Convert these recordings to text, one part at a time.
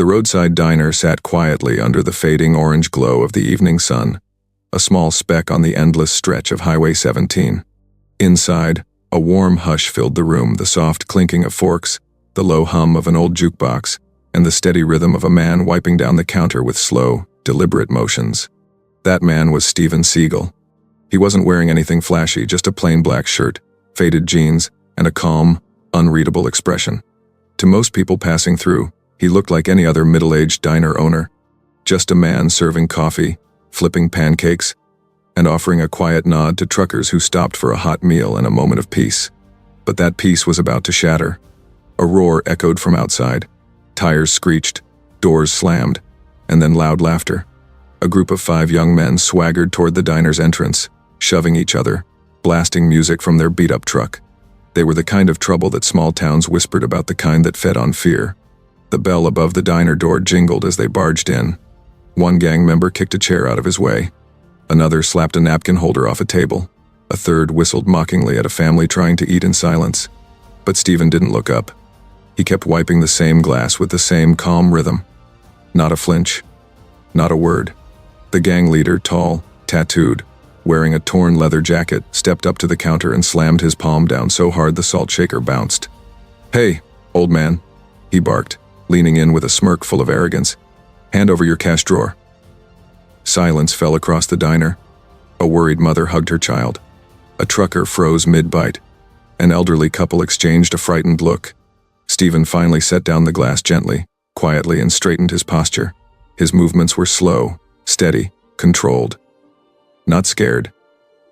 The roadside diner sat quietly under the fading orange glow of the evening sun, a small speck on the endless stretch of Highway 17. Inside, a warm hush filled the room, the soft clinking of forks, the low hum of an old jukebox, and the steady rhythm of a man wiping down the counter with slow, deliberate motions. That man was Steven Seagal. He wasn't wearing anything flashy, just a plain black shirt, faded jeans, and a calm, unreadable expression. To most people passing through, he looked like any other middle-aged diner owner, just a man serving coffee, flipping pancakes, and offering a quiet nod to truckers who stopped for a hot meal and a moment of peace. But that peace was about to shatter. A roar echoed from outside. Tires screeched, doors slammed, and then loud laughter. A group of 5 young men swaggered toward the diner's entrance, shoving each other, blasting music from their beat-up truck. They were the kind of trouble that small towns whispered about, the kind that fed on fear. The bell above the diner door jingled as they barged in. One gang member kicked a chair out of his way. Another slapped a napkin holder off a table. A third whistled mockingly at a family trying to eat in silence. But Steven didn't look up. He kept wiping the same glass with the same calm rhythm. Not a flinch. Not a word. The gang leader, tall, tattooed, wearing a torn leather jacket, stepped up to the counter and slammed his palm down so hard the salt shaker bounced. "Hey, old man," he barked, leaning in with a smirk full of arrogance. "Hand over your cash drawer." Silence fell across the diner. A worried mother hugged her child. A trucker froze mid-bite. An elderly couple exchanged a frightened look. Steven finally set down the glass gently, quietly, and straightened his posture. His movements were slow, steady, controlled. Not scared,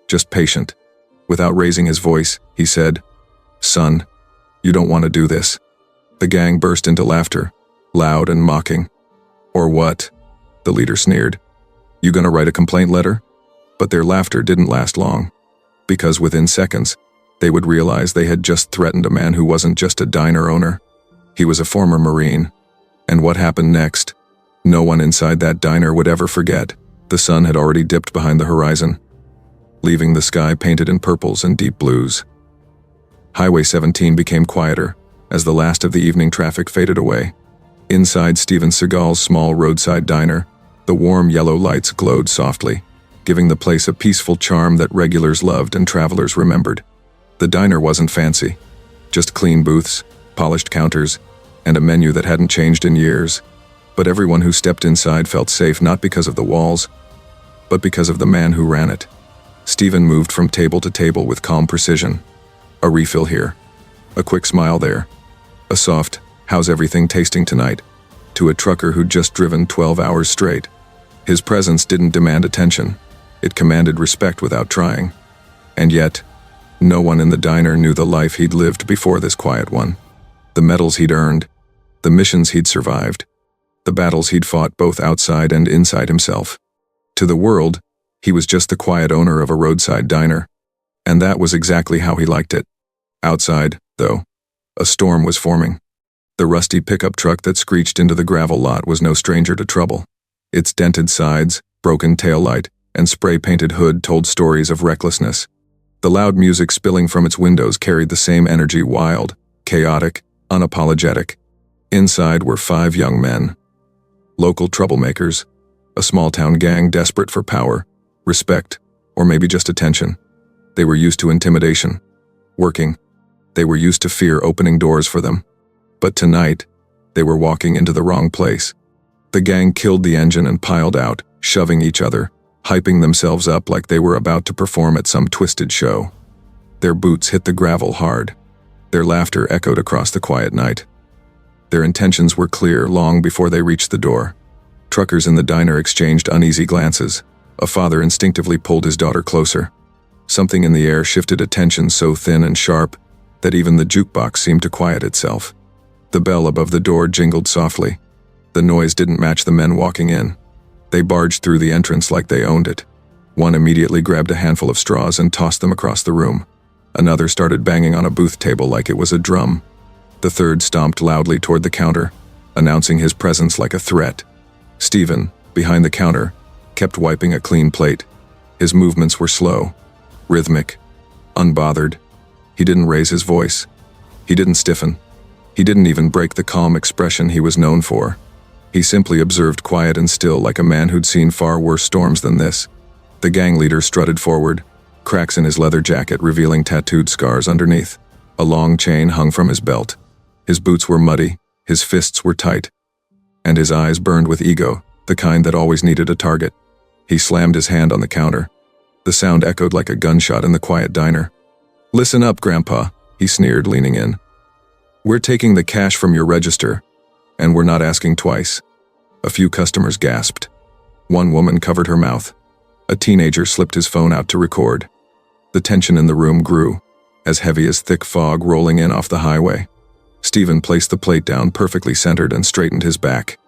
just patient. Without raising his voice, he said, "Son, you don't want to do this." The gang burst into laughter, loud and mocking. "Or what?" the leader sneered. "You gonna write a complaint letter?" But their laughter didn't last long, because within seconds, they would realize they had just threatened a man who wasn't just a diner owner. He was a former Marine. And what happened next? No one inside that diner would ever forget. The sun had already dipped behind the horizon, leaving the sky painted in purples and deep blues. Highway 17 became quieter as the last of the evening traffic faded away. Inside Steven Seagal's small roadside diner, the warm yellow lights glowed softly, giving the place a peaceful charm that regulars loved and travelers remembered. The diner wasn't fancy, just clean booths, polished counters, and a menu that hadn't changed in years. But everyone who stepped inside felt safe, not because of the walls, but because of the man who ran it. Steven moved from table to table with calm precision. A refill here, a quick smile there, a soft, "How's everything tasting tonight?" to a trucker who'd just driven 12 hours straight. His presence didn't demand attention. It commanded respect without trying. And yet, no one in the diner knew the life he'd lived before this quiet one. The medals he'd earned, the missions he'd survived, the battles he'd fought both outside and inside himself. To the world, he was just the quiet owner of a roadside diner. And that was exactly how he liked it. Outside, though, a storm was forming. The rusty pickup truck that screeched into the gravel lot was no stranger to trouble. Its dented sides, broken taillight, and spray-painted hood told stories of recklessness. The loud music spilling from its windows carried the same energy, wild, chaotic, unapologetic. Inside were 5 young men. Local troublemakers, a small-town gang desperate for power, respect, or maybe just attention. They were used to intimidation, working. They were used to fear opening doors for them. But tonight, they were walking into the wrong place. The gang killed the engine and piled out, shoving each other, hyping themselves up like they were about to perform at some twisted show. Their boots hit the gravel hard. Their laughter echoed across the quiet night. Their intentions were clear long before they reached the door. Truckers in the diner exchanged uneasy glances. A father instinctively pulled his daughter closer. Something in the air shifted a tension so thin and sharp that even the jukebox seemed to quiet itself. The bell above the door jingled softly. The noise didn't match the men walking in. They barged through the entrance like they owned it. One immediately grabbed a handful of straws and tossed them across the room. Another started banging on a booth table like it was a drum. The third stomped loudly toward the counter, announcing his presence like a threat. Steven, behind the counter, kept wiping a clean plate. His movements were slow, rhythmic, unbothered. He didn't raise his voice. He didn't stiffen. He didn't even break the calm expression he was known for. He simply observed, quiet and still, like a man who'd seen far worse storms than this. The gang leader strutted forward, cracks in his leather jacket revealing tattooed scars underneath. A long chain hung from his belt. His boots were muddy, his fists were tight, and his eyes burned with ego, the kind that always needed a target. He slammed his hand on the counter. The sound echoed like a gunshot in the quiet diner. "Listen up, Grandpa," he sneered, leaning in. "We're taking the cash from your register, and we're not asking twice." A few customers gasped. One woman covered her mouth. A teenager slipped his phone out to record. The tension in the room grew, as heavy as thick fog rolling in off the highway. Stephen placed the plate down perfectly centered and straightened his back.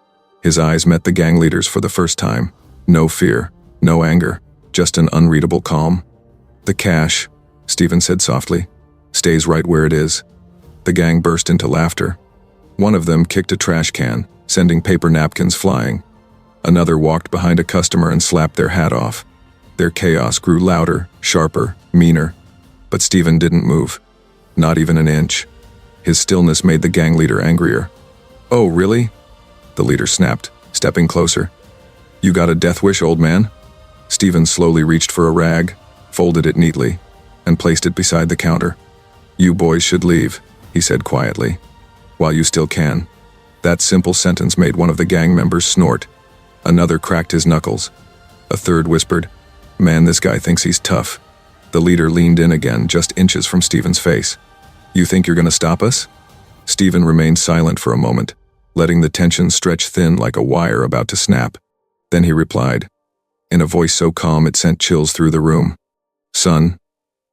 His eyes met the gang leader's for the first time. No fear, no anger, just an unreadable calm. "The cash," Stephen said softly, "stays right where it is." The gang burst into laughter. One of them kicked a trash can, sending paper napkins flying. Another walked behind a customer and slapped their hat off. Their chaos grew louder, sharper, meaner. But Stephen didn't move. Not even an inch. His stillness made the gang leader angrier. "Oh, really?" the leader snapped, stepping closer. "You got a death wish, old man?" Stephen slowly reached for a rag, folded it neatly, and placed it beside the counter. "You boys should leave," he said quietly, "while you still can." That simple sentence made one of the gang members snort. Another cracked his knuckles. A third whispered, "Man, this guy thinks he's tough." The leader leaned in again, just inches from Stephen's face. "You think you're gonna stop us?" Stephen remained silent for a moment, letting the tension stretch thin like a wire about to snap. Then he replied, in a voice so calm it sent chills through the room. "Son,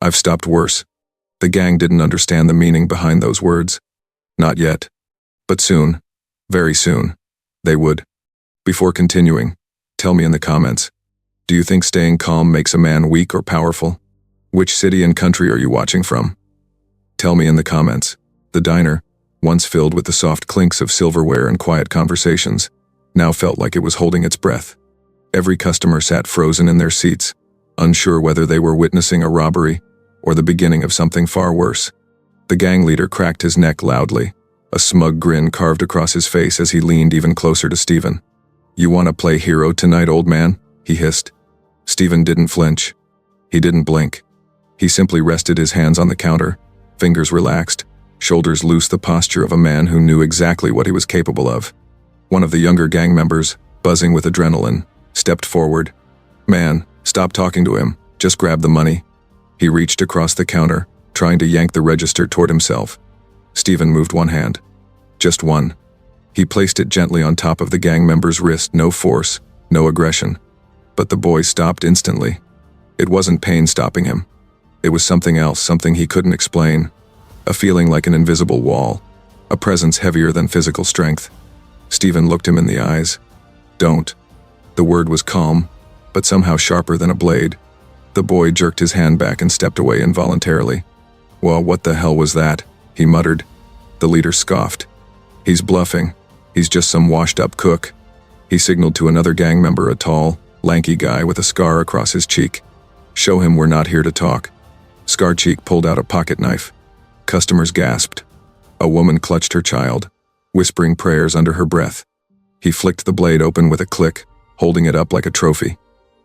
I've stopped worse." The gang didn't understand the meaning behind those words. Not yet. But soon, very soon, they would. Before continuing, tell me in the comments, do you think staying calm makes a man weak or powerful? Which city and country are you watching from? Tell me in the comments. The diner, once filled with the soft clinks of silverware and quiet conversations, now felt like it was holding its breath. Every customer sat frozen in their seats, unsure whether they were witnessing a robbery or the beginning of something far worse. The gang leader cracked his neck loudly, a smug grin carved across his face as he leaned even closer to Stephen. "You want to play hero tonight, old man?" he hissed. Stephen didn't flinch. He didn't blink. He simply rested his hands on the counter, fingers relaxed, shoulders loose, the posture of a man who knew exactly what he was capable of. One of the younger gang members, buzzing with adrenaline, stepped forward. "Man, stop talking to him, just grab the money." He reached across the counter, trying to yank the register toward himself. Stephen moved one hand. Just one. He placed it gently on top of the gang member's wrist, no force, no aggression. But the boy stopped instantly. It wasn't pain stopping him. It was something else, something he couldn't explain. A feeling like an invisible wall, a presence heavier than physical strength. Stephen looked him in the eyes. "Don't." The word was calm, but somehow sharper than a blade. The boy jerked his hand back and stepped away involuntarily. "Well, what the hell was that?" he muttered. The leader scoffed. "He's bluffing. He's just some washed-up cook." He signaled to another gang member, a tall, lanky guy with a scar across his cheek. "Show him we're not here to talk." Scar Cheek pulled out a pocket knife. Customers gasped. A woman clutched her child, whispering prayers under her breath. He flicked the blade open with a click, holding it up like a trophy.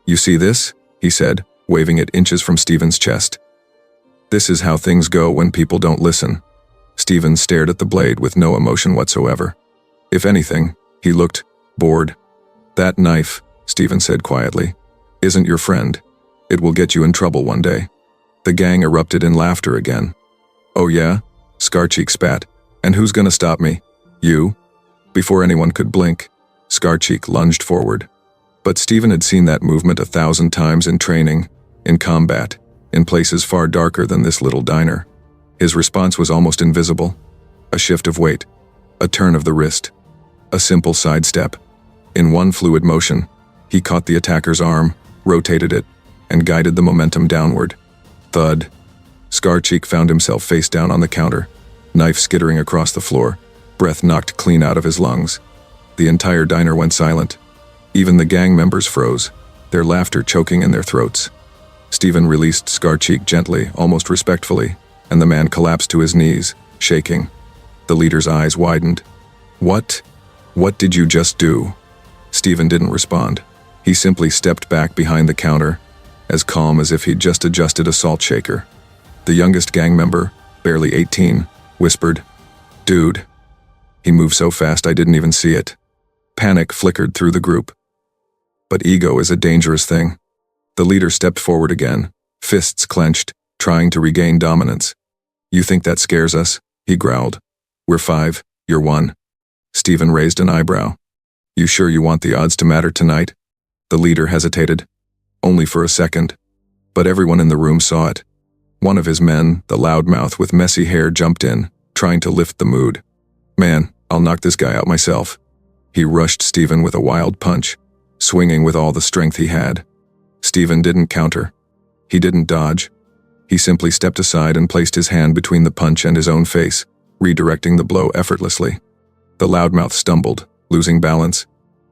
"You see this?" he said, waving it inches from Stephen's chest. "This is how things go when people don't listen." Stephen stared at the blade with no emotion whatsoever. If anything, he looked bored. "That knife," Stephen said quietly, "isn't your friend. It will get you in trouble one day." The gang erupted in laughter again. "Oh yeah?" Scarcheek spat. "And who's gonna stop me? You?" Before anyone could blink, Scarcheek lunged forward. But Stephen had seen that movement 1,000 times in training, in combat, in places far darker than this little diner. His response was almost invisible. A shift of weight, a turn of the wrist, a simple sidestep. In one fluid motion, he caught the attacker's arm, rotated it, and guided the momentum downward. Thud. Scarcheek found himself face down on the counter, knife skittering across the floor, breath knocked clean out of his lungs. The entire diner went silent. Even the gang members froze, their laughter choking in their throats. Stephen released Scarcheek gently, almost respectfully, and the man collapsed to his knees, shaking. The leader's eyes widened. "What?" "What did you just do?" Stephen didn't respond. He simply stepped back behind the counter, as calm as if he'd just adjusted a salt shaker. The youngest gang member, barely 18, whispered, "Dude." He moved so fast I didn't even see it. Panic flickered through the group. But ego is a dangerous thing. The leader stepped forward again, fists clenched, trying to regain dominance. "You think that scares us?" he growled. "We're 5, you're 1. Stephen raised an eyebrow. "You sure you want the odds to matter tonight?" The leader hesitated. Only for a second. But everyone in the room saw it. One of his men, the loudmouth with messy hair, jumped in, trying to lift the mood. "Man, I'll knock this guy out myself." He rushed Stephen with a wild punch, swinging with all the strength he had. Stephen didn't counter. He didn't dodge. He simply stepped aside and placed his hand between the punch and his own face, redirecting the blow effortlessly. The loudmouth stumbled, losing balance.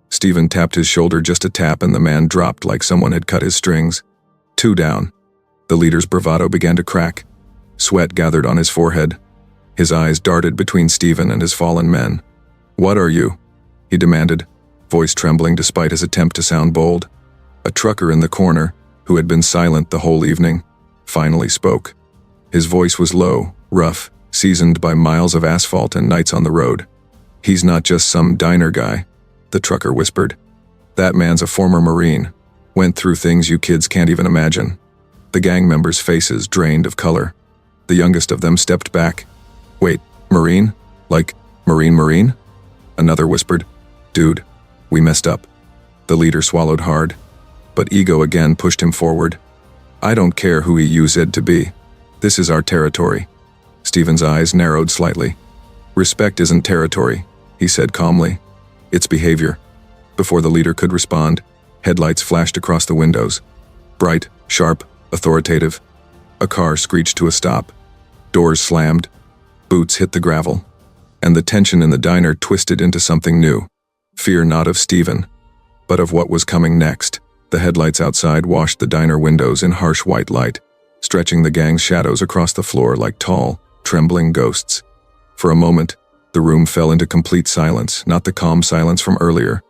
Stephen tapped his shoulder just a tap and the man dropped like someone had cut his strings. 2 down. The leader's bravado began to crack. Sweat gathered on his forehead. His eyes darted between Stephen and his fallen men. "What are you?" he demanded, voice trembling despite his attempt to sound bold. A trucker in the corner, who had been silent the whole evening, finally spoke. His voice was low, rough, seasoned by miles of asphalt and nights on the road. "He's not just some diner guy," the trucker whispered. "That man's a former Marine. Went through things you kids can't even imagine." The gang members' faces drained of color. The youngest of them stepped back. "Wait, Marine? Like, Marine?" Another whispered, "Dude, we messed up." The leader swallowed hard, but ego again pushed him forward. "I don't care who you said to be. This is our territory." Stephen's eyes narrowed slightly. "Respect isn't territory," he said calmly. "It's behavior." Before the leader could respond, headlights flashed across the windows. Bright, sharp, authoritative. A car screeched to a stop. Doors slammed. Boots hit the gravel. And the tension in the diner twisted into something new. Fear not of Stephen, but of what was coming next. The headlights outside washed the diner windows in harsh white light, stretching the gang's shadows across the floor like tall, trembling ghosts. For a moment, the room fell into complete silence, not the calm silence from earlier,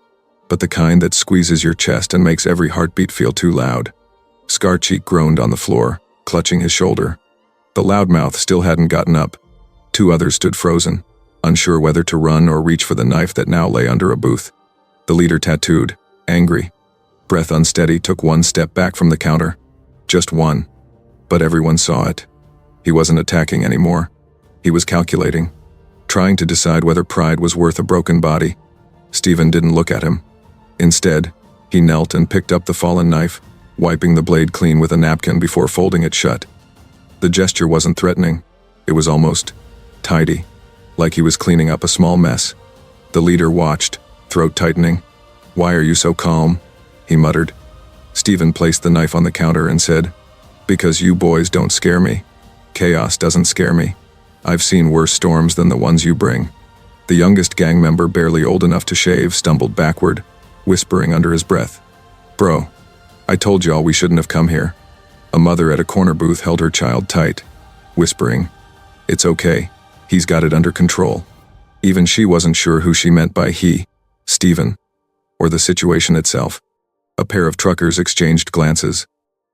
but the kind that squeezes your chest and makes every heartbeat feel too loud. Scarcheek groaned on the floor, clutching his shoulder. The loudmouth still hadn't gotten up. 2 others stood frozen, unsure whether to run or reach for the knife that now lay under a booth. The leader, tattooed, angry, breath unsteady, took 1 step back from the counter. Just 1. But everyone saw it. He wasn't attacking anymore. He was calculating, trying to decide whether pride was worth a broken body. Stephen didn't look at him. Instead, he knelt and picked up the fallen knife, wiping the blade clean with a napkin before folding it shut. The gesture wasn't threatening. It was almost tidy, like he was cleaning up a small mess. The leader watched, throat tightening. "Why are you so calm?" he muttered. Stephen placed the knife on the counter and said, "Because you boys don't scare me. Chaos doesn't scare me. I've seen worse storms than the ones you bring." The youngest gang member, barely old enough to shave, stumbled backward, whispering under his breath, "Bro, I told y'all we shouldn't have come here." A mother at a corner booth held her child tight, whispering, "It's okay, he's got it under control." Even she wasn't sure who she meant by he, Stephen, or the situation itself. A pair of truckers exchanged glances.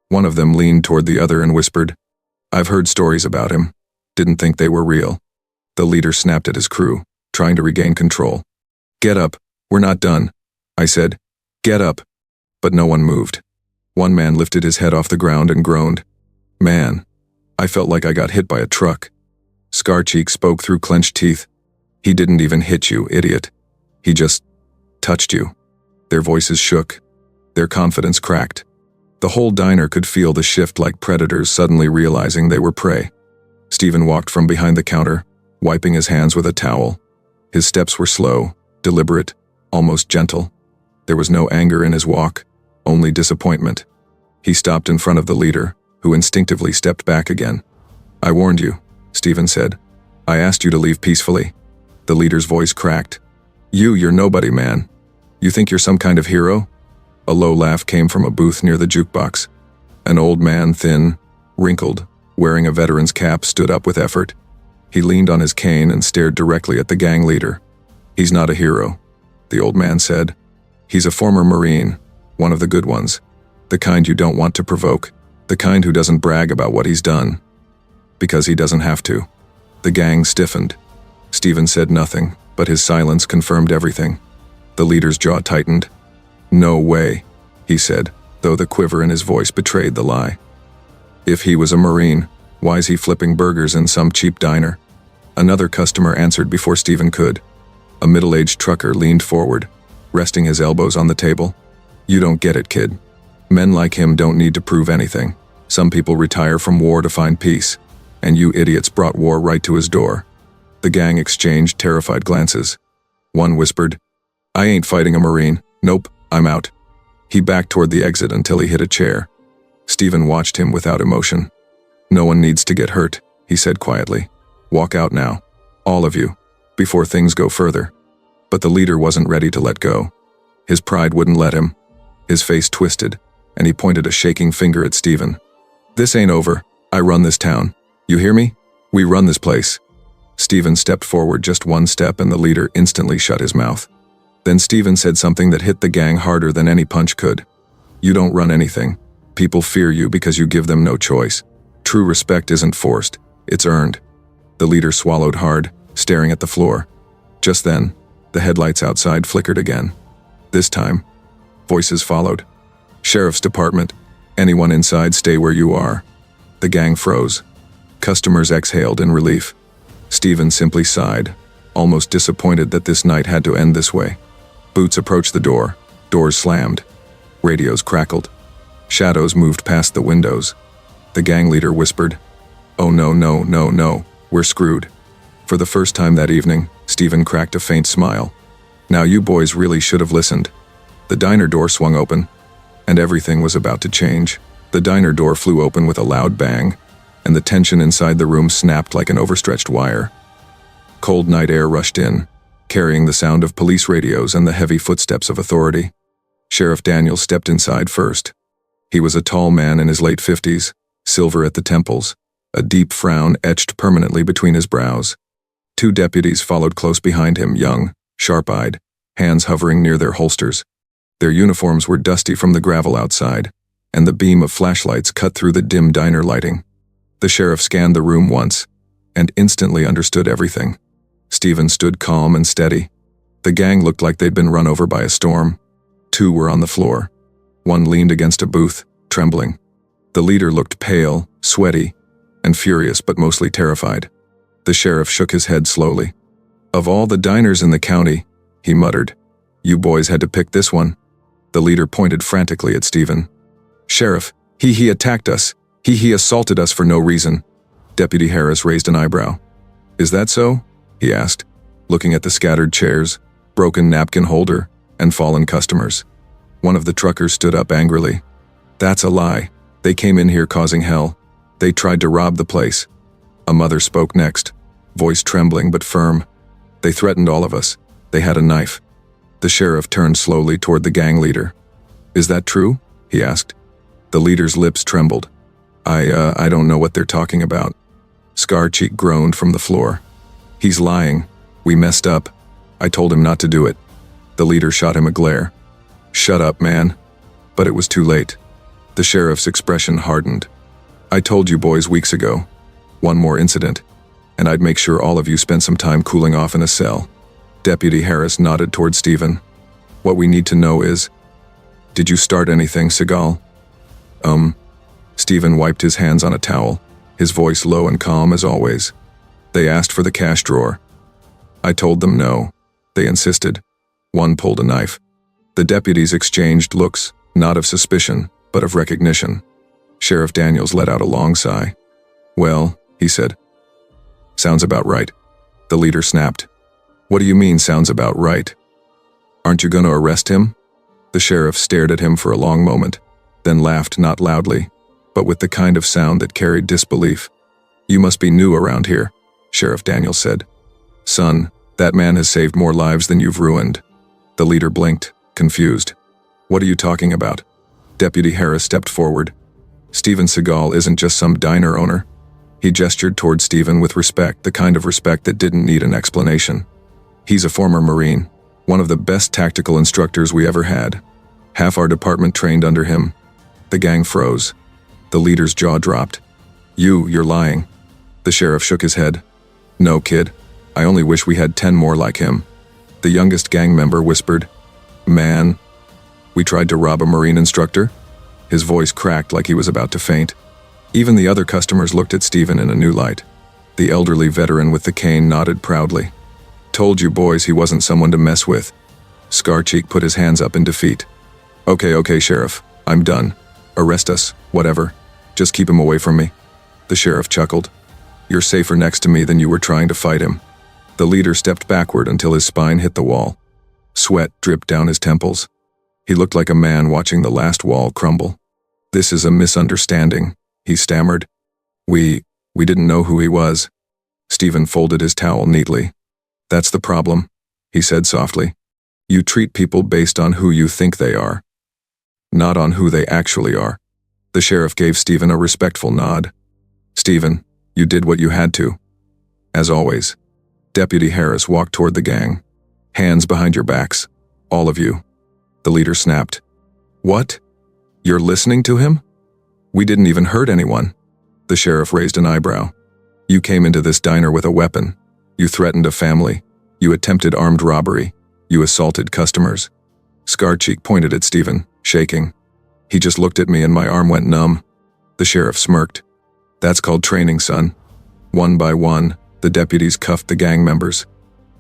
One of them leaned toward the other and whispered, "I've heard stories about him. Didn't think they were real." The leader snapped at his crew, trying to regain control. "Get up, we're not done," I said. "Get up." But no one moved. One man lifted his head off the ground and groaned. "Man, I felt like I got hit by a truck." Scarcheek spoke through clenched teeth. "He didn't even hit you, idiot. He just touched you." Their voices shook. Their confidence cracked. The whole diner could feel the shift, like predators suddenly realizing they were prey. Stephen walked from behind the counter, wiping his hands with a towel. His steps were slow, deliberate, almost gentle. There was no anger in his walk, only disappointment. He stopped in front of the leader, who instinctively stepped back again. "I warned you," Stephen said. "I asked you to leave peacefully." The leader's voice cracked. You're nobody, man. You think you're some kind of hero?" A low laugh came from a booth near the jukebox. An old man, thin, wrinkled, wearing a veteran's cap, stood up with effort. He leaned on his cane and stared directly at the gang leader. "He's not a hero. the old man said. He's a former Marine, one of the good ones. The kind you don't want to provoke, the kind who doesn't brag about what he's done. Because he doesn't have to. The gang stiffened. Stephen said nothing, but his silence confirmed everything. The leader's jaw tightened. No way, he said, though the quiver in his voice betrayed the lie. If he was a Marine, why's he flipping burgers in some cheap diner? Another customer answered before Stephen could. A middle-aged trucker leaned forward, resting his elbows on the table. You don't get it, kid. Men like him don't need to prove anything. Some people retire from war to find peace, and you idiots brought war right to his door. The gang exchanged terrified glances. One whispered, I ain't fighting a Marine. Nope, I'm out. He backed toward the exit until he hit a chair. Stephen watched him without emotion. No one needs to get hurt, he said quietly. Walk out now, all of you, before things go further. But the leader wasn't ready to let go. His pride wouldn't let him. His face twisted, and he pointed a shaking finger at Stephen. This ain't over. I run this town. You hear me? We run this place. Stephen stepped forward just one step and the leader instantly shut his mouth. Then Stephen said something that hit the gang harder than any punch could. You don't run anything. People fear you because you give them no choice. True respect isn't forced. It's earned. The leader swallowed hard, staring at the floor. Just then, the headlights outside flickered again. This time, voices followed. Sheriff's Department. Anyone inside, stay where you are. The gang froze. Customers exhaled in relief. Stephen simply sighed, almost disappointed that this night had to end this way. Boots approached the door. Doors slammed. Radios crackled. Shadows moved past the windows. The gang leader whispered, Oh no, no, no, no, we're screwed. For the first time that evening, Stephen cracked a faint smile. Now you boys really should have listened. The diner door swung open, and everything was about to change. The diner door flew open with a loud bang, and the tension inside the room snapped like an overstretched wire. Cold night air rushed in, carrying the sound of police radios and the heavy footsteps of authority. Sheriff Daniels stepped inside first. He was a tall man in his late 50s, silver at the temples, a deep frown etched permanently between his brows. Two deputies followed close behind him, young, sharp-eyed, hands hovering near their holsters. Their uniforms were dusty from the gravel outside, and the beam of flashlights cut through the dim diner lighting. The sheriff scanned the room once, and instantly understood everything. Stephen stood calm and steady. The gang looked like they'd been run over by a storm. Two were on the floor. One leaned against a booth, trembling. The leader looked pale, sweaty, and furious, but mostly terrified. The sheriff shook his head slowly. Of all the diners in the county, he muttered, you boys had to pick this one. The leader pointed frantically at Stephen. Sheriff, he attacked us. He assaulted us for no reason. Deputy Harris raised an eyebrow. Is that so? He asked, looking at the scattered chairs, broken napkin holder, and fallen customers. One of the truckers stood up angrily. That's a lie. They came in here causing hell. They tried to rob the place. A mother spoke next, voice trembling but firm. They threatened all of us. They had a knife. The sheriff turned slowly toward the gang leader. Is that true? He asked. The leader's lips trembled. I don't know what they're talking about. Scar-cheek groaned from the floor. He's lying. We messed up. I told him not to do it. The leader shot him a glare. Shut up, man. But it was too late. The sheriff's expression hardened. I told you boys weeks ago. One more incident, and I'd make sure all of you spent some time cooling off in a cell. Deputy Harris nodded toward Stephen. What we need to know is, did you start anything, Seagal? Stephen wiped his hands on a towel, his voice low and calm as always. They asked for the cash drawer. I told them no. They insisted. One pulled a knife. The deputies exchanged looks, not of suspicion, but of recognition. Sheriff Daniels let out a long sigh. Well, he said. Sounds about right. The leader snapped. What do you mean, sounds about right? Aren't you going to arrest him? The sheriff stared at him for a long moment, then laughed not loudly, but with the kind of sound that carried disbelief. You must be new around here, Sheriff Daniels said. Son, that man has saved more lives than you've ruined. The leader blinked, confused. What are you talking about? Deputy Harris stepped forward. Steven Seagal isn't just some diner owner. He gestured toward Stephen with respect, the kind of respect that didn't need an explanation. He's a former Marine. One of the best tactical instructors we ever had. Half our department trained under him. The gang froze. The leader's jaw dropped. You're lying. The sheriff shook his head. No, kid. I only wish we had 10 more like him. The youngest gang member whispered. Man, we tried to rob a Marine instructor? His voice cracked like he was about to faint. Even the other customers looked at Stephen in a new light. The elderly veteran with the cane nodded proudly. Told you boys he wasn't someone to mess with. Scarcheek put his hands up in defeat. Okay, Sheriff. I'm done. Arrest us, whatever. Just keep him away from me. The sheriff chuckled. You're safer next to me than you were trying to fight him. The leader stepped backward until his spine hit the wall. Sweat dripped down his temples. He looked like a man watching the last wall crumble. This is a misunderstanding, he stammered. We didn't know who he was. Stephen folded his towel neatly. That's the problem, he said softly. You treat people based on who you think they are, not on who they actually are. The sheriff gave Stephen a respectful nod. Stephen, you did what you had to. As always. Deputy Harris walked toward the gang. Hands behind your backs. All of you. The leader snapped. What? You're listening to him? We didn't even hurt anyone. The sheriff raised an eyebrow. You came into this diner with a weapon. You threatened a family. You attempted armed robbery. You assaulted customers. Scarcheek pointed at Stephen, shaking. He just looked at me and my arm went numb. The sheriff smirked. That's called training, son. One by one, the deputies cuffed the gang members.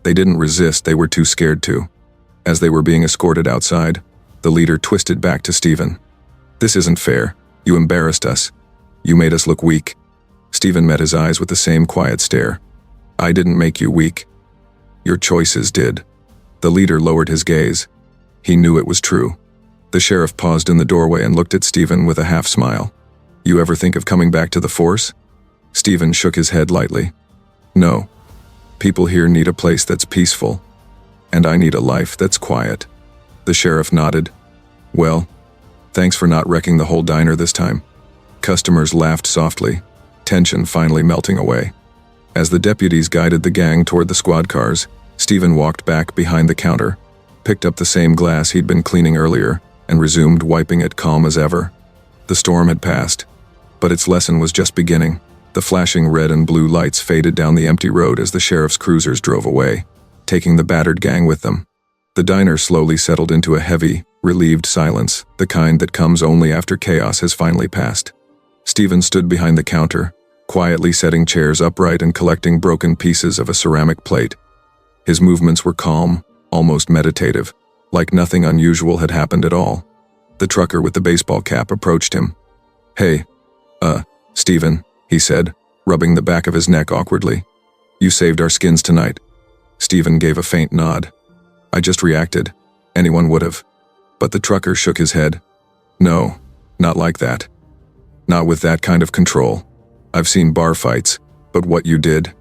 They didn't resist, they were too scared to. As they were being escorted outside, the leader twisted back to Stephen. This isn't fair. You embarrassed us. You made us look weak. Stephen met his eyes with the same quiet stare. I didn't make you weak. Your choices did. The leader lowered his gaze. He knew it was true. The sheriff paused in the doorway and looked at Stephen with a half smile. You ever think of coming back to the force? Stephen shook his head lightly. No. People here need a place that's peaceful. And I need a life that's quiet. The sheriff nodded. Well, thanks for not wrecking the whole diner this time. Customers laughed softly, tension finally melting away. As the deputies guided the gang toward the squad cars, Stephen walked back behind the counter, picked up the same glass he'd been cleaning earlier, and resumed wiping it calm as ever. The storm had passed, but its lesson was just beginning. The flashing red and blue lights faded down the empty road as the sheriff's cruisers drove away, taking the battered gang with them. The diner slowly settled into a heavy, relieved silence, the kind that comes only after chaos has finally passed. Stephen stood behind the counter, quietly setting chairs upright and collecting broken pieces of a ceramic plate. His movements were calm, almost meditative, like nothing unusual had happened at all. The trucker with the baseball cap approached him. Hey, Stephen, he said, rubbing the back of his neck awkwardly. You saved our skins tonight. Stephen gave a faint nod. I just reacted. Anyone would have. But the trucker shook his head. No, not like that. Not with that kind of control. I've seen bar fights, but what you did.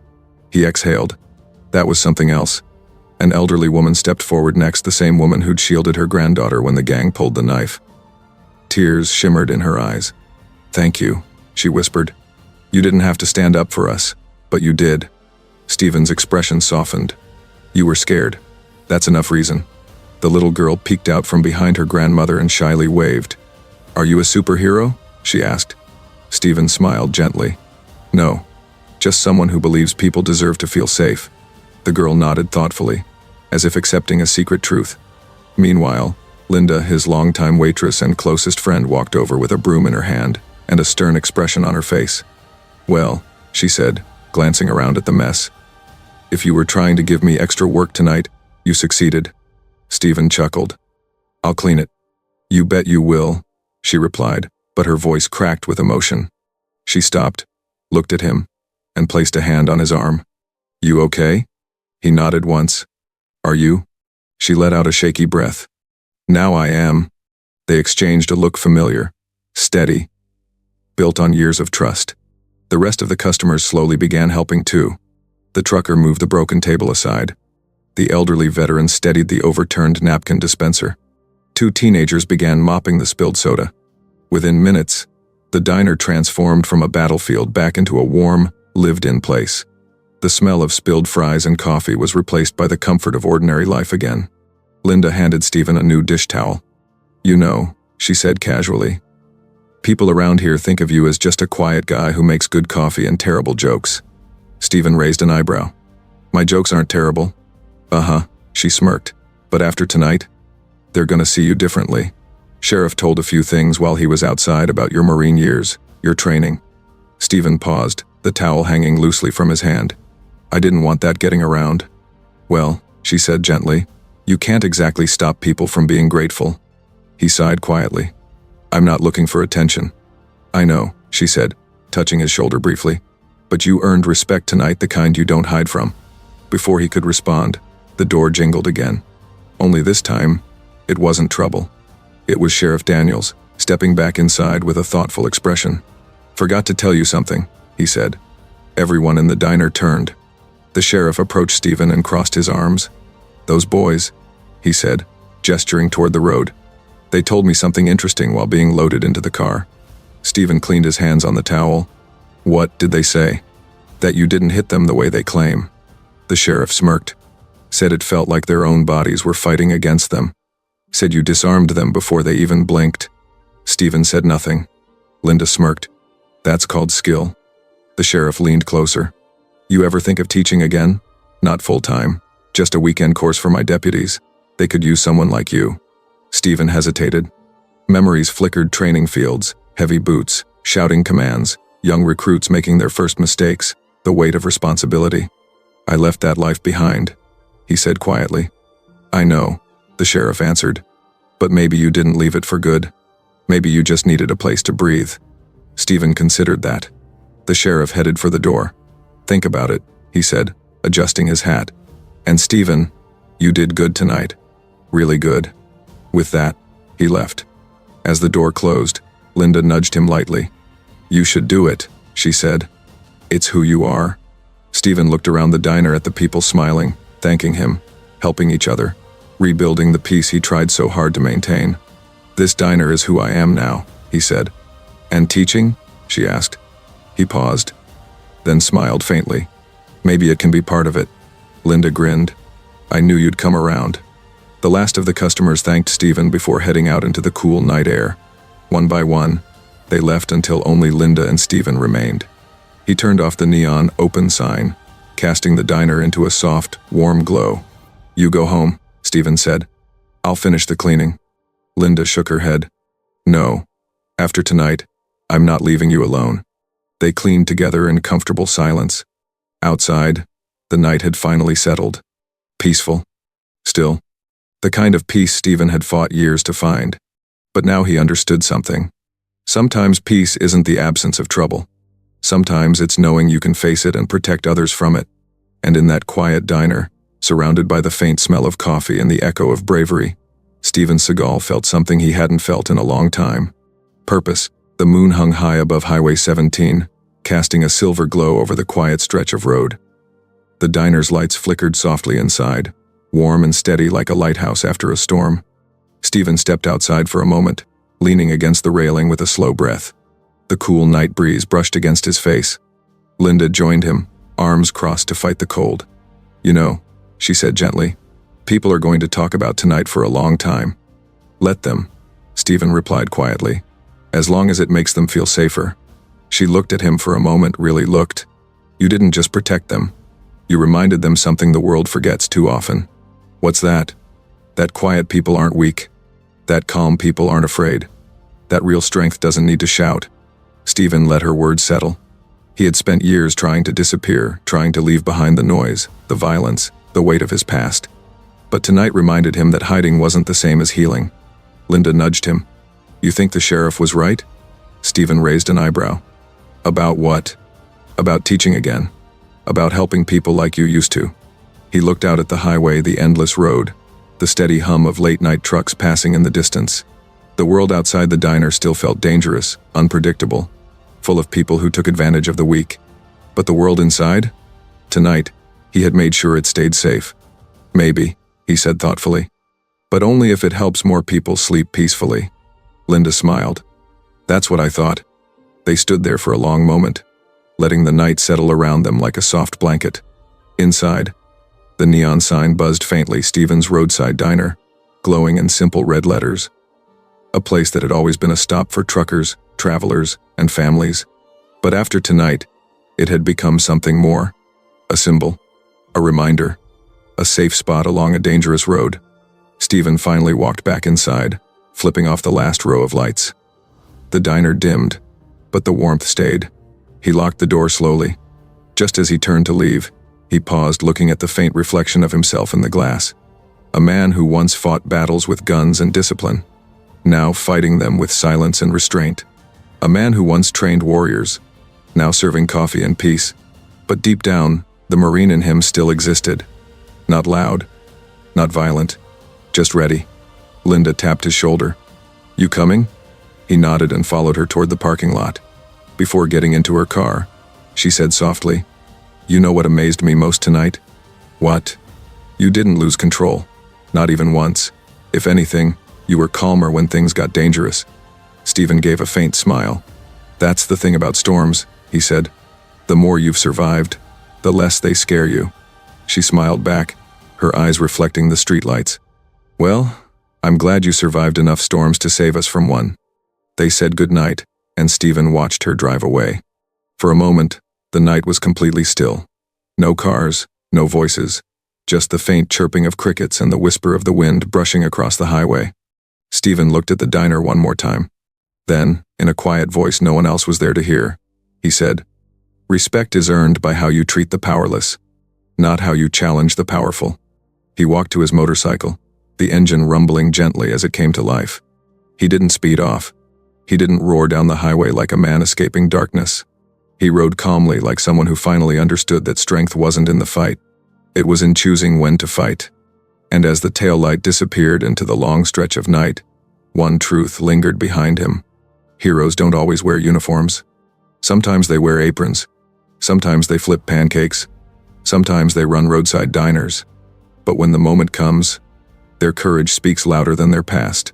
He exhaled. That was something else. An elderly woman stepped forward next, the same woman who'd shielded her granddaughter when the gang pulled the knife. Tears shimmered in her eyes. Thank you, she whispered. You didn't have to stand up for us, but you did. Stephen's expression softened. You were scared. That's enough reason. The little girl peeked out from behind her grandmother and shyly waved. Are you a superhero? She asked. Stephen smiled gently. No, just someone who believes people deserve to feel safe. The girl nodded thoughtfully, as if accepting a secret truth. Meanwhile, Linda, his longtime waitress and closest friend, walked over with a broom in her hand and a stern expression on her face. Well, she said, glancing around at the mess. If you were trying to give me extra work tonight, you succeeded. Stephen chuckled. I'll clean it. You bet you will, she replied, but her voice cracked with emotion. She stopped, looked at him, and placed a hand on his arm. You okay? He nodded once. Are you? She let out a shaky breath. Now I am. They exchanged a look familiar, steady, built on years of trust. The rest of the customers slowly began helping too. The trucker moved the broken table aside. The elderly veteran steadied the overturned napkin dispenser. 2 teenagers began mopping the spilled soda. Within minutes, the diner transformed from a battlefield back into a warm, lived-in place. The smell of spilled fries and coffee was replaced by the comfort of ordinary life again. Linda handed Stephen a new dish towel. "You know," she said casually, "people around here think of you as just a quiet guy who makes good coffee and terrible jokes." Stephen raised an eyebrow. "My jokes aren't terrible." "Uh-huh," she smirked. "But after tonight, they're gonna see you differently." Sheriff told a few things while he was outside about your Marine years, your training. Stephen paused, the towel hanging loosely from his hand. "I didn't want that getting around." "Well," she said gently, "you can't exactly stop people from being grateful." He sighed quietly. "I'm not looking for attention." "I know," she said, touching his shoulder briefly. "But you earned respect tonight, the kind you don't hide from." Before he could respond, the door jingled again. Only this time, it wasn't trouble. It was Sheriff Daniels, stepping back inside with a thoughtful expression. "Forgot to tell you something," he said. Everyone in the diner turned. The sheriff approached Stephen and crossed his arms. "Those boys," he said, gesturing toward the road. "They told me something interesting while being loaded into the car." Stephen cleaned his hands on the towel. "What did they say?" "That you didn't hit them the way they claim." The sheriff smirked. "Said it felt like their own bodies were fighting against them. Said you disarmed them before they even blinked." Stephen said nothing. Linda smirked. "That's called skill." The sheriff leaned closer. "You ever think of teaching again? Not full-time, just a weekend course for my deputies. They could use someone like you." Stephen hesitated. Memories flickered: training fields, heavy boots, shouting commands, young recruits making their first mistakes, the weight of responsibility. "I left that life behind," he said quietly. "I know," the sheriff answered. "But maybe you didn't leave it for good. Maybe you just needed a place to breathe." Stephen considered that. The sheriff headed for the door. "Think about it," he said, adjusting his hat. "And Stephen, you did good tonight. Really good." With that, he left. As the door closed, Linda nudged him lightly. "You should do it," she said. "It's who you are." Stephen looked around the diner at the people smiling, thanking him, helping each other, rebuilding the peace he tried so hard to maintain. "This diner is who I am now," he said. "And teaching?" she asked. He paused, then smiled faintly. "Maybe it can be part of it." Linda grinned. "I knew you'd come around." The last of the customers thanked Stephen before heading out into the cool night air. One by one, they left until only Linda and Stephen remained. He turned off the neon open sign, casting the diner into a soft, warm glow. "You go home," Stephen said. "I'll finish the cleaning." Linda shook her head. "No. After tonight, I'm not leaving you alone." They cleaned together in comfortable silence. Outside, the night had finally settled. Peaceful. Still. The kind of peace Stephen had fought years to find. But now he understood something. Sometimes peace isn't the absence of trouble. Sometimes it's knowing you can face it and protect others from it. And in that quiet diner, surrounded by the faint smell of coffee and the echo of bravery, Stephen Seagal felt something he hadn't felt in a long time. Purpose. The moon hung high above Highway 17, casting a silver glow over the quiet stretch of road. The diner's lights flickered softly inside, warm and steady like a lighthouse after a storm. Stephen stepped outside for a moment, leaning against the railing with a slow breath. The cool night breeze brushed against his face. Linda joined him, arms crossed to fight the cold. "You know," she said gently, "people are going to talk about tonight for a long time." "Let them," Stephen replied quietly, "as long as it makes them feel safer." She looked at him for a moment, really looked. "You didn't just protect them. You reminded them something the world forgets too often." "What's that?" "That quiet people aren't weak. That calm people aren't afraid. That real strength doesn't need to shout." Stephen let her words settle. He had spent years trying to disappear, trying to leave behind the noise, the violence, the weight of his past. But tonight reminded him that hiding wasn't the same as healing. Linda nudged him. "You think the sheriff was right?" Stephen raised an eyebrow. "About what?" "About teaching again. About helping people like you used to." He looked out at the highway, the endless road, the steady hum of late-night trucks passing in the distance. The world outside the diner still felt dangerous, unpredictable, full of people who took advantage of the weak. But the world inside? Tonight, he had made sure it stayed safe. "Maybe," he said thoughtfully. "But only if it helps more people sleep peacefully." Linda smiled. "That's what I thought." They stood there for a long moment, letting the night settle around them like a soft blanket. Inside, the neon sign buzzed faintly, Stephen's Roadside Diner, glowing in simple red letters. A place that had always been a stop for truckers, travelers, and families. But after tonight, it had become something more. A symbol, a reminder, a safe spot along a dangerous road. Stephen finally walked back inside, flipping off the last row of lights. The diner dimmed, but the warmth stayed. He locked the door slowly. Just as he turned to leave, he paused, looking at the faint reflection of himself in the glass. A man who once fought battles with guns and discipline, now fighting them with silence and restraint. A man who once trained warriors, now serving coffee and peace. But deep down, the Marine in him still existed. Not loud, not violent, just ready. Linda tapped his shoulder. "You coming?" He nodded and followed her toward the parking lot. Before getting into her car, she said softly, "You know what amazed me most tonight?" "What?" "You didn't lose control. Not even once. If anything, you were calmer when things got dangerous." Stephen gave a faint smile. "That's the thing about storms," he said. "The more you've survived, the less they scare you." She smiled back, her eyes reflecting the streetlights. "Well, I'm glad you survived enough storms to save us from one." They said goodnight, and Stephen watched her drive away. For a moment, the night was completely still. No cars, no voices, just the faint chirping of crickets and the whisper of the wind brushing across the highway. Stephen looked at the diner one more time. Then, in a quiet voice no one else was there to hear, he said, "Respect is earned by how you treat the powerless, not how you challenge the powerful." He walked to his motorcycle, the engine rumbling gently as it came to life. He didn't speed off. He didn't roar down the highway like a man escaping darkness. He rode calmly like someone who finally understood that strength wasn't in the fight. It was in choosing when to fight. And as the taillight disappeared into the long stretch of night, one truth lingered behind him. Heroes don't always wear uniforms. Sometimes they wear aprons. Sometimes they flip pancakes. Sometimes they run roadside diners. But when the moment comes, their courage speaks louder than their past.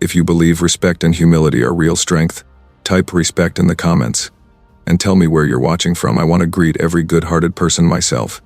If you believe respect and humility are real strength, type respect in the comments. And tell me where you're watching from. I want to greet every good-hearted person myself.